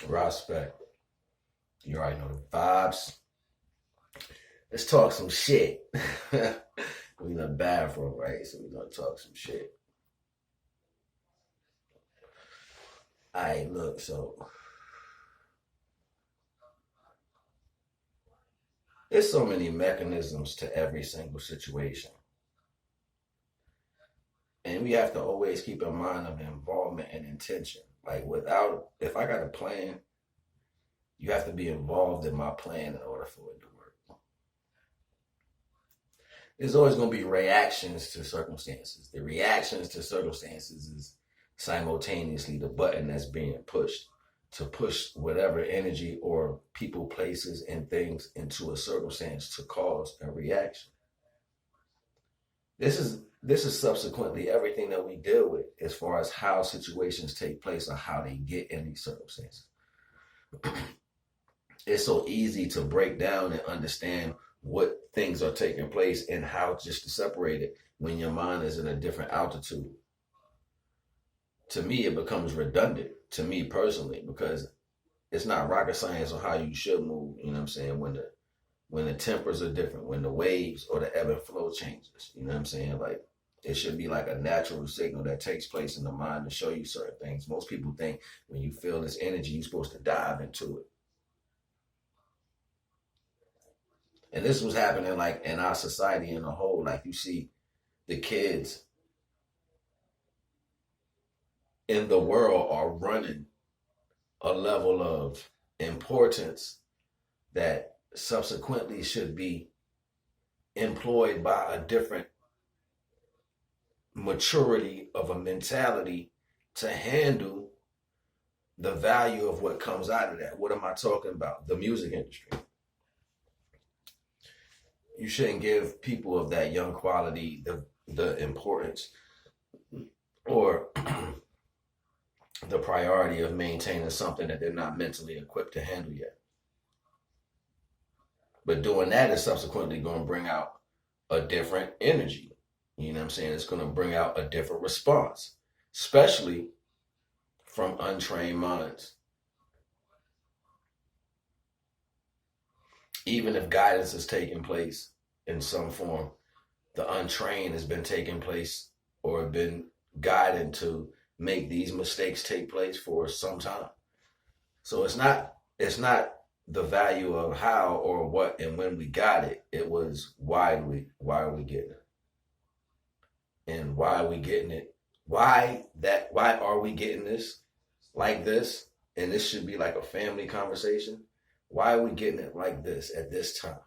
Prospect. You already know the vibes. Let's talk some shit. We in the bathroom, right? So we're gonna talk some shit. Alright, look, so there's so many mechanisms to every single situation. And we have to always keep in mind of involvement and intention. Like without if I got a plan, you have to be involved in my plan in order for it to work. There's always going to be reactions to circumstances. The reactions to circumstances is simultaneously the button that's being pushed to push whatever energy or people, places, and things into a circumstance to cause a reaction. This is subsequently everything that we deal with as far as how situations take place or how they get in these circumstances. It's so easy to break down and understand what things are taking place and how just to separate it when your mind is in a different altitude. To me, it becomes redundant to me personally because it's not rocket science on how you should move. You know what I'm saying? When the tempers are different, when the waves or the ebb and flow changes. You know what I'm saying? Like it should be like a natural signal that takes place in the mind to show you certain things. Most people think when you feel this energy, you're supposed to dive into it. And this was happening like in our society in a whole. Like you see the kids in the world are running a level of importance that subsequently should be employed by a different maturity of a mentality to handle the value of what comes out of that. What am I talking about? The music industry. You shouldn't give people of that young quality the importance or the priority of maintaining something that they're not mentally equipped to handle yet. But doing that is subsequently going to bring out a different energy. You know what I'm saying? It's going to bring out a different response, especially from untrained minds. Even if guidance is taking place in some form, the untrained has been taking place or been guided to make these mistakes take place for some time. So it's not the value of how or what and when we got it. It was why are we getting it? And why are we getting it? Why are we getting this like this? And this should be like a family conversation. Why are we getting it like this at this time?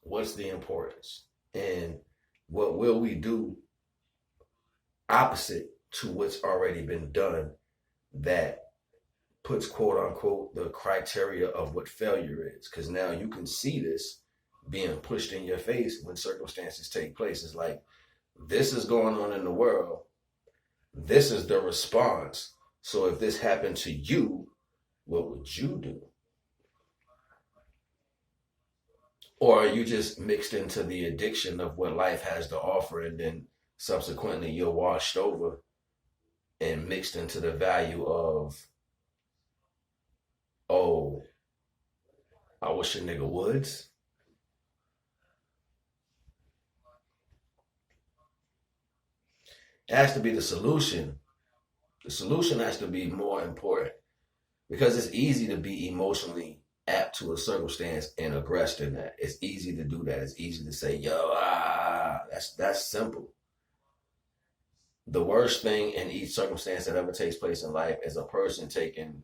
What's the importance? And what will we do opposite to what's already been done that puts quote unquote the criteria of what failure is? Because now you can see this being pushed in your face when circumstances take place. It's like, this is going on in the world. This is the response. So if this happened to you, what would you do? Or are you just mixed into the addiction of what life has to offer, and then subsequently you're washed over and mixed into the value of, oh, I wish a nigga would. It has to be the solution. The solution has to be more important because it's easy to be emotionally apt to a circumstance and aggressed in that. It's easy to do that. It's easy to say, yo, that's simple. The worst thing in each circumstance that ever takes place in life is a person taking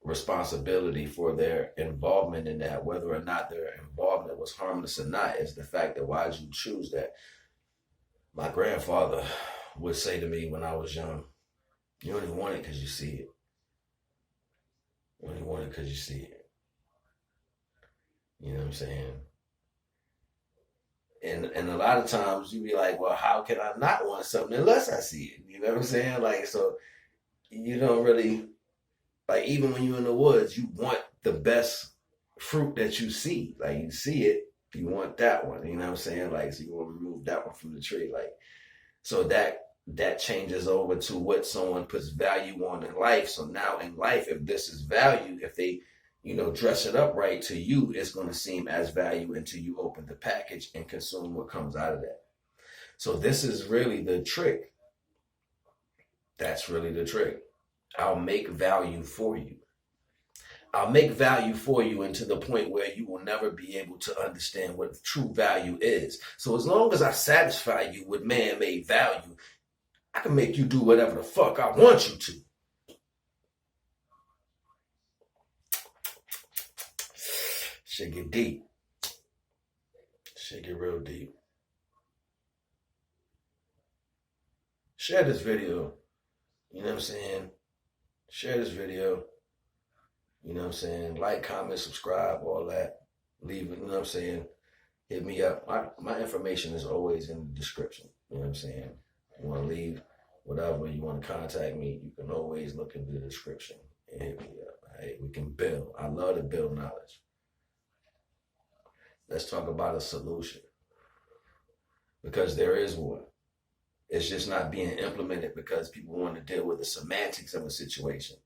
responsibility for their involvement in that, whether or not their involvement was harmless or not, is the fact that why did you choose that? My grandfather would say to me when I was young, you only want it because you see it. You only want it because you see it. You know what I'm saying? And a lot of times you be like, well, how can I not want something unless I see it? You know what I'm saying? Like, so you don't really, like, even when you're in the woods, you want the best fruit that you see. Like, you see it, you want that one. You know what I'm saying? Like, so you want to remove that one from the tree. Like, so that that changes over to what someone puts value on in life. So now in life, if this is value, if they, dress it up right, to you, it's going to seem as value until you open the package and consume what comes out of that. So this is really the trick. That's really the trick. I'll make value for you. I'll make value for you, and to the point where you will never be able to understand what true value is. So as long as I satisfy you with man-made value, I can make you do whatever the fuck I want you to. Shit get deep. Shit get real deep. Share this video. You know what I'm saying? Share this video. You know what I'm saying? Like, comment, subscribe, all that. Leave it, you know what I'm saying? Hit me up. My information is always in the description. You know what I'm saying? You want to leave whatever, you want to contact me, you can always look in the description and hit me up. Hey, we can build. I love to build knowledge. Let's talk about a solution. Because there is one. It's just not being implemented because people want to deal with the semantics of a situation.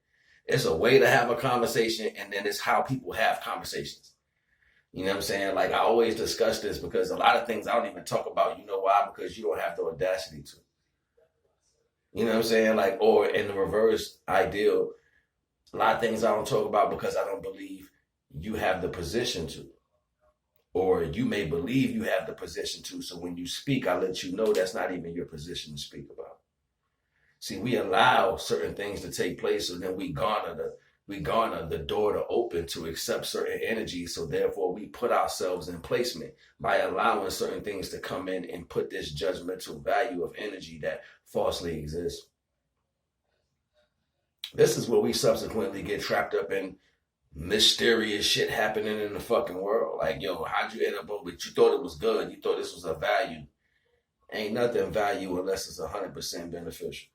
It's a way to have a conversation, and then it's how people have conversations. You know what I'm saying? Like, I always discuss this because a lot of things I don't even talk about. You know why? Because you don't have the audacity to. You know what I'm saying? Like, or in the reverse ideal, a lot of things I don't talk about because I don't believe you have the position to. Or you may believe you have the position to. So when you speak, I let you know that's not even your position to speak about. See, we allow certain things to take place, so then we garner the door to open to accept certain energies. So therefore, we put ourselves in placement by allowing certain things to come in and put this judgmental value of energy that falsely exists. This is where we subsequently get trapped up in mysterious shit happening in the fucking world. Like, yo, how'd you end up on it? You thought it was good. You thought this was a value. Ain't nothing value unless it's 100% beneficial.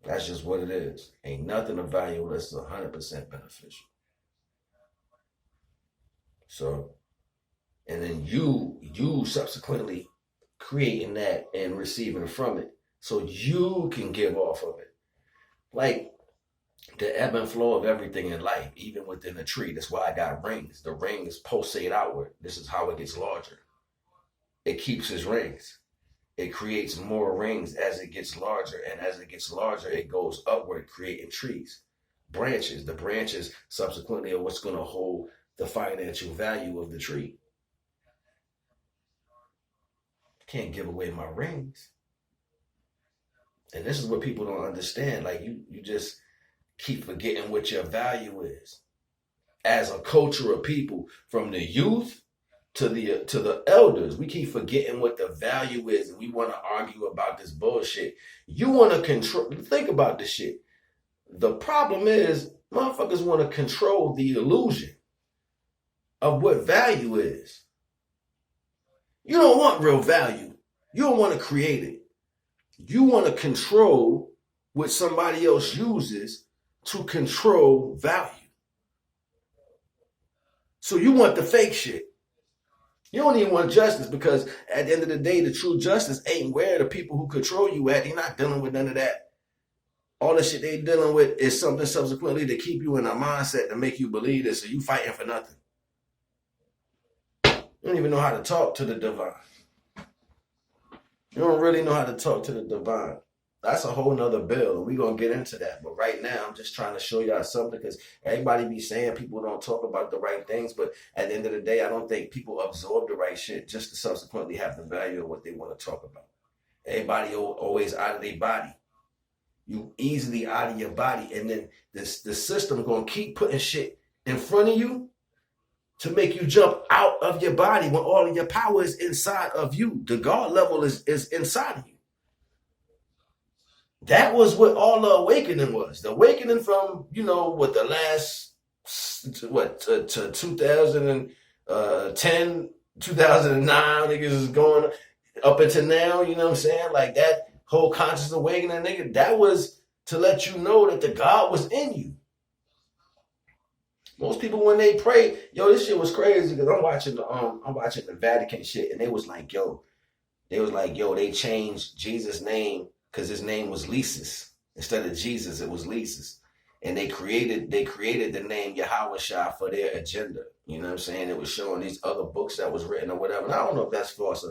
That's just what it is. Ain't nothing of value unless it's 100% beneficial. So, and then you subsequently creating that and receiving from it so you can give off of it. Like the ebb and flow of everything in life, even within a tree. That's why I got rings. The rings pulsate outward. This is how it gets larger. It keeps its rings. It creates more rings as it gets larger. And as it gets larger, it goes upward, creating trees. Branches. The branches subsequently are what's going to hold the financial value of the tree. Can't give away my rings. And this is what people don't understand. Like you just keep forgetting what your value is. As a culture of people, from the youth to the elders, we keep forgetting what the value is, and we want to argue about this bullshit. You want to control. Think about this shit. The problem is, motherfuckers want to control the illusion of what value is. You don't want real value. You don't want to create it. You want to control what somebody else uses to control value. So you want the fake shit. You don't even want justice, because at the end of the day, the true justice ain't where the people who control you at. They're not dealing with none of that. All the shit they dealing with is something subsequently to keep you in a mindset to make you believe this, so you fighting for nothing. You don't even know how to talk to the divine. You don't really know how to talk to the divine. That's a whole nother bill, and we're going to get into that. But right now, I'm just trying to show y'all something, because everybody be saying people don't talk about the right things. But at the end of the day, I don't think people absorb the right shit just to subsequently have the value of what they want to talk about. Everybody always out of their body. You easily out of your body, and then the system going to keep putting shit in front of you to make you jump out of your body when all of your power is inside of you. The God level is inside of you. That was what all the awakening was. The awakening from, what the last, to 2010, 2009, niggas is going up until now, you know what I'm saying? Like that whole conscious awakening, nigga, that was to let you know that the God was in you. Most people, when they pray, this shit was crazy, because I'm watching the Vatican shit, and they was like, yo, They was like, yo, they changed Jesus' name because his name was Lisis. Instead of Jesus, it was Lisis. And they created the name Yahweh Shah for their agenda. You know what I'm saying? It was showing these other books that was written or whatever. And I don't know if that's false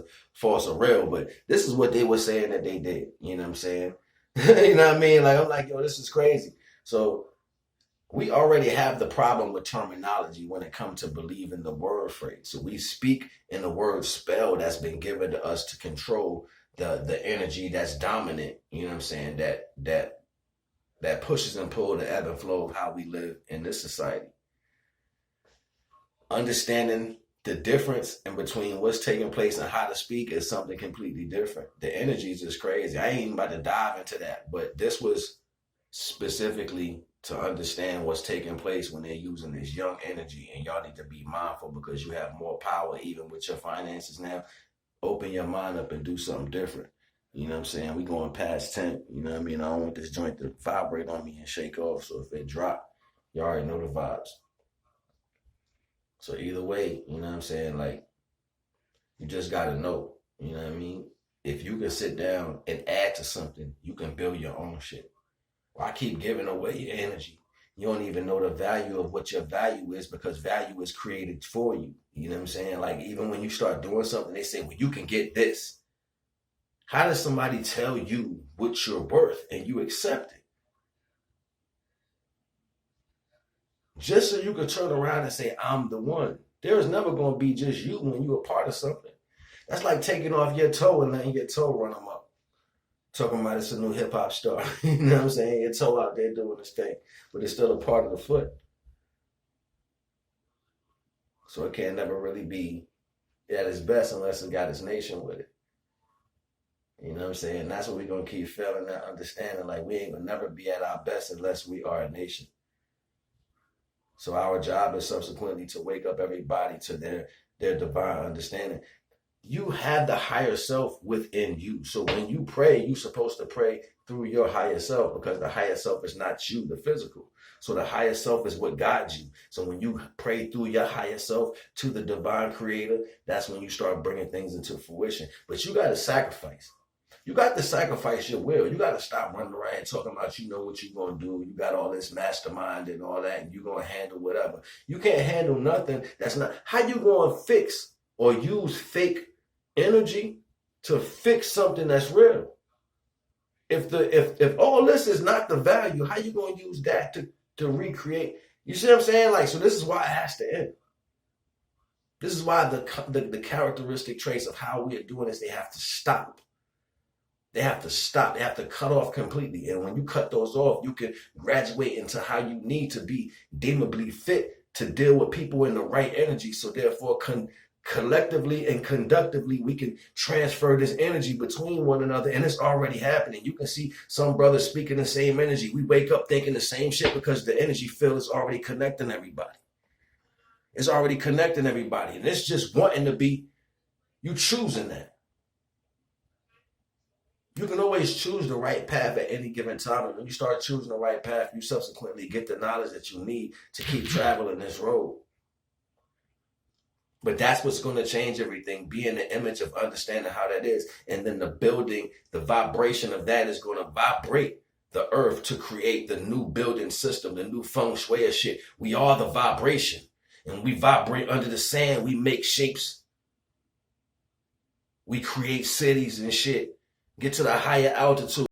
or real, but this is what they were saying that they did. You know what I'm saying? You know what I mean? Like, I'm like, yo, this is crazy. So we already have the problem with terminology when it comes to believing the word phrase. So we speak in the word spell that's been given to us to control the energy that's dominant, you know what I'm saying, that pushes and pulls the ebb and flow of how we live in this society. Understanding the difference in between what's taking place and how to speak is something completely different. The energy is just crazy. I ain't even about to dive into that, but this was specifically to understand what's taking place when they're using this young energy, and y'all need to be mindful because you have more power even with your finances now. Open your mind up and do something different. You know what I'm saying? We going past 10. You know what I mean? I don't want this joint to vibrate on me and shake off. So if it drop, you already know the vibes. So either way, you know what I'm saying? Like, you just got to know, you know what I mean? If you can sit down and add to something, you can build your own shit. I keep giving away your energy. You don't even know the value of what your value is because value is created for you. You know what I'm saying? Like, even when you start doing something, they say, well, you can get this. How does somebody tell you what you're worth and you accept it? Just so you can turn around and say, I'm the one. There is never going to be just you when you're a part of something. That's like taking off your toe and letting your toe run them up. Talking about it's a new hip hop star. You know what I'm saying? Your toe out there doing this thing, but it's still a part of the foot. So it can never really be at its best unless it got its nation with it. You know what I'm saying? That's what we're going to keep feeling, that understanding. Like, we ain't going to never be at our best unless we are a nation. So our job is subsequently to wake up everybody to their divine understanding. You have the higher self within you. So when you pray, you're supposed to pray through your higher self because the higher self is not you, the physical. So the higher self is what guides you. So when you pray through your higher self to the divine creator, that's when you start bringing things into fruition. But you got to sacrifice. You got to sacrifice your will. You got to stop running around talking about you know what you're going to do. You got all this mastermind and all that, and you're going to handle whatever. You can't handle nothing that's not. How you going to fix or use fake energy to fix something that's real? If all this is not the value, how you going to use that to recreate? You see what I'm saying? Like, so this is why it has to end. This is why the characteristic traits of how we are doing this, they have to stop. They have to stop. They have to cut off completely. And when you cut those off, you can graduate into how you need to be deemably fit to deal with people in the right energy. So therefore, collectively and conductively, we can transfer this energy between one another. And it's already happening. You can see some brothers speaking the same energy. We wake up thinking the same shit because the energy field is already connecting everybody. It's already connecting everybody. And it's just wanting to be, you choosing that. You can always choose the right path at any given time. And when you start choosing the right path, you subsequently get the knowledge that you need to keep traveling this road. But that's what's going to change everything, being the image of understanding how that is. And then the building, the vibration of that is going to vibrate the earth to create the new building system, the new feng shui shit. We are the vibration. And we vibrate under the sand. We make shapes. We create cities and shit. Get to the higher altitude.